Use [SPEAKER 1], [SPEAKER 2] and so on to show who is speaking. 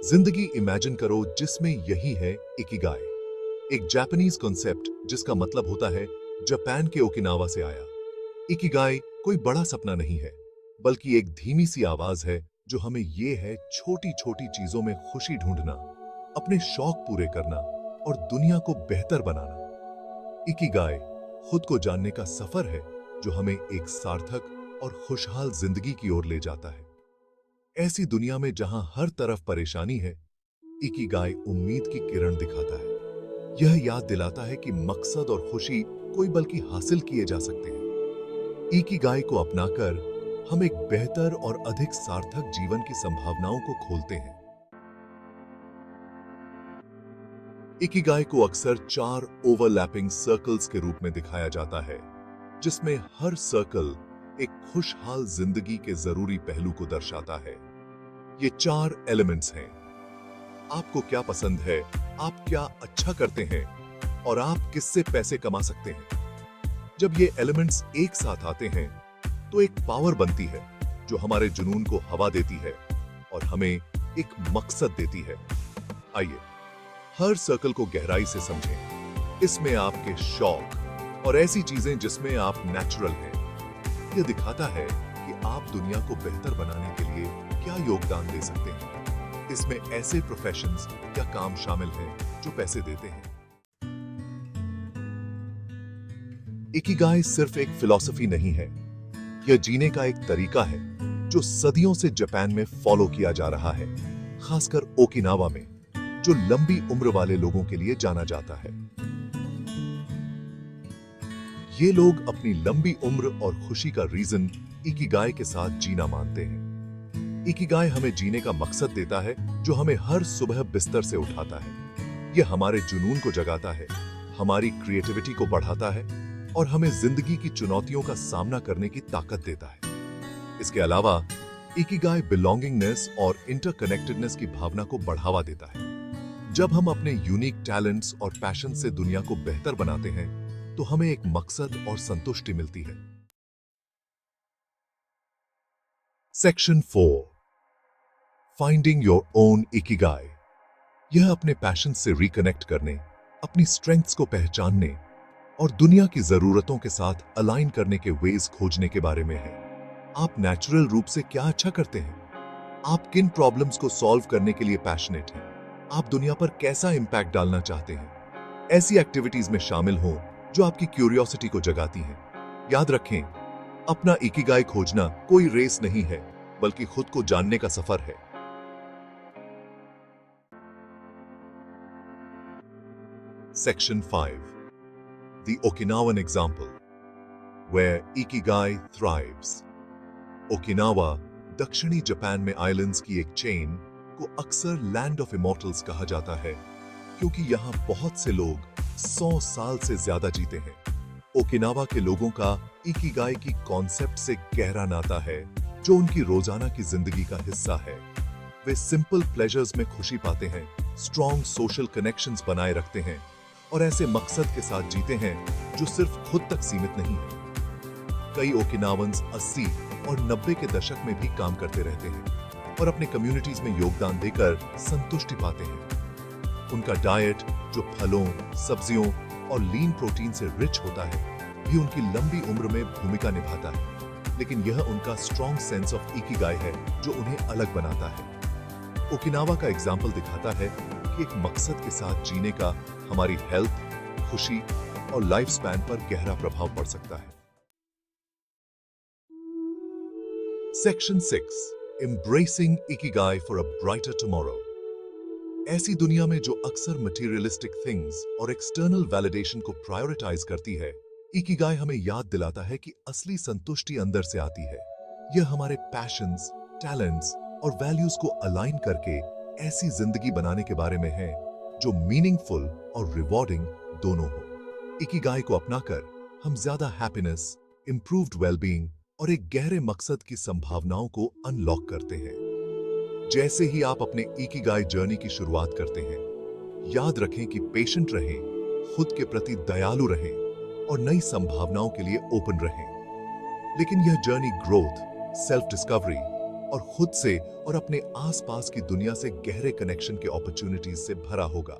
[SPEAKER 1] जिंदगी इमेजिन करो जिसमें यही है इकिगाई, एक जापानीज कॉन्सेप्ट जिसका मतलब होता है जापान के ओकिनावा से आया। इकिगाई कोई बड़ा सपना नहीं है, बल्कि एक धीमी सी आवाज है जो हमें ये है छोटी छोटी चीजों में खुशी ढूंढना, अपने शौक पूरे करना और दुनिया को बेहतर बनाना। इकिगाई खुद को जानने का सफर है जो हमें एक सार्थक और खुशहाल जिंदगी की ओर ले जाता है। ऐसी दुनिया में जहां हर तरफ परेशानी है, इकिगाई उम्मीद की किरण दिखाता है। यह याद दिलाता है कि मकसद और खुशी कोई बल्कि हासिल किए जा सकते हैं। इकिगाई को अपनाकर हम एक बेहतर और अधिक सार्थक जीवन की संभावनाओं को खोलते हैं। इकिगाई को अक्सर 4 ओवरलैपिंग सर्कल्स के रूप में दिखाया जाता है, जिसमें हर सर्कल एक खुशहाल जिंदगी के जरूरी पहलू को दर्शाता है। ये 4 एलिमेंट्स हैं। आपको क्या पसंद है, आप क्या अच्छा करते हैं और आप किससे पैसे कमा सकते हैं। जब ये एलिमेंट्स एक साथ आते हैं तो एक पावर बनती है जो हमारे जुनून को हवा देती है और हमें एक मकसद देती है। आइए हर सर्कल को गहराई से समझें। इसमें आपके शौक और ऐसी चीजें जिसमें आप नेचुरल हैं। यह दिखाता है कि आप दुनिया को बेहतर बनाने के लिए क्या योगदान दे सकते हैं। इसमें ऐसे प्रोफेशंस या काम शामिल हैं जो पैसे देते हैं। इकिगाई सिर्फ एक फिलॉसफी नहीं है, यह जीने का एक तरीका है जो सदियों से जापान में फॉलो किया जा रहा है, खासकर ओकिनावा में, जो लंबी उम्र वाले लोगों के लिए जाना जाता है। ये लोग अपनी लंबी उम्र और खुशी का रीजन इकिगाई के साथ जीना मानते हैं। इकिगाई हमें जीने का मकसद देता है जो हमें हर सुबह बिस्तर से उठाता है। यह हमारे जुनून को जगाता है, हमारी क्रिएटिविटी को बढ़ाता है और हमें जिंदगी की चुनौतियों का सामना करने की ताकत देता है। इसके अलावा इकिगाई बिलोंगिंगनेस और इंटरकनेक्टेडनेस की भावना को बढ़ावा देता है। जब हम अपने यूनिक टैलेंट्स और पैशन से दुनिया को बेहतर बनाते हैं तो हमें एक मकसद और संतुष्टि मिलती है। Section 4, finding your own Ikigai. यह अपने पैशन से रिकनेक्ट करने, अपनी स्ट्रेंथ्स को पहचानने और दुनिया की जरूरतों के साथ अलाइन करने के वेज खोजने के बारे में है। आप नेचुरल रूप से क्या अच्छा करते हैं? आप किन प्रॉब्लम्स को सॉल्व करने के लिए पैशनेट हैं? आप दुनिया पर कैसा इंपैक्ट डालना चाहते हैं? ऐसी एक्टिविटीज में शामिल हों जो आपकी क्यूरियोसिटी को जगाती हैं। याद रखें, अपना इकिगाई खोजना कोई रेस नहीं है, बल्कि खुद को जानने का सफर है। Section 5, The Okinawan Example, where Ikigai thrives. Okinawa दक्षिणी जापान में आइलैंड्स की एक चेन को अक्सर लैंड ऑफ इमॉर्टल्स कहा जाता है, क्योंकि यहां बहुत से लोग 100 साल से ज्यादा जीते हैं। ओकिनावा के लोगों का इकिगाई की कॉन्सेप्ट से गहरा नाता है, जो उनकी रोजाना की जिंदगी का हिस्सा है। वे सिंपल प्लेजर्स में खुशी पाते हैं, स्ट्रॉन्ग सोशल कनेक्शंस बनाए रखते हैं और ऐसे मकसद के साथ जीते हैं जो सिर्फ खुद तक सीमित नहीं है। कई ओकिनावंस 80 और 90 के दशक में भी काम करते रहते हैं और अपने कम्युनिटीज में योगदान देकर संतुष्टि पाते हैं। उनका डाइट, जो फलों, सब्जियों और लीन प्रोटीन से रिच होता है, भी उनकी लंबी उम्र में भूमिका निभाता है। लेकिन यह उनका स्ट्रॉन्ग सेंस ऑफ इकिगाई है जो उन्हें अलग बनाता है। ओकिनावा का एग्जाम्पल दिखाता है कि एक मकसद के साथ जीने का हमारी हेल्थ, खुशी और लाइफ स्पैन पर गहरा प्रभाव पड़ सकता है। Section 6, embracing ikigai for a brighter tomorrow. ऐसी दुनिया में जो अक्सर मटेरियलिस्टिक थिंग्स और एक्सटर्नल वैलिडेशन को प्रायोरिटाइज करती है, इकिगाई हमें याद दिलाता है कि असली संतुष्टि अंदर से आती है। यह हमारे पैशंस, टैलेंट्स और वैल्यूज को अलाइन करके ऐसी जिंदगी बनाने के बारे में है जो मीनिंगफुल और रिवॉर्डिंग दोनों हो। इकिगाई को अपनाकर हम ज्यादा हैप्पीनेस, इंप्रूव्ड वेलबीइंग और एक गहरे मकसद की संभावनाओं को अनलॉक करते हैं। जैसे ही आप अपने इकिगाई जर्नी की शुरुआत करते हैं, याद रखें कि पेशेंट रहें, खुद के प्रति दयालु रहें और नई संभावनाओं के लिए ओपन रहें। लेकिन यह जर्नी ग्रोथ, सेल्फ डिस्कवरी और खुद से और अपने आसपास की दुनिया से गहरे कनेक्शन के अपॉर्चुनिटीज से भरा होगा।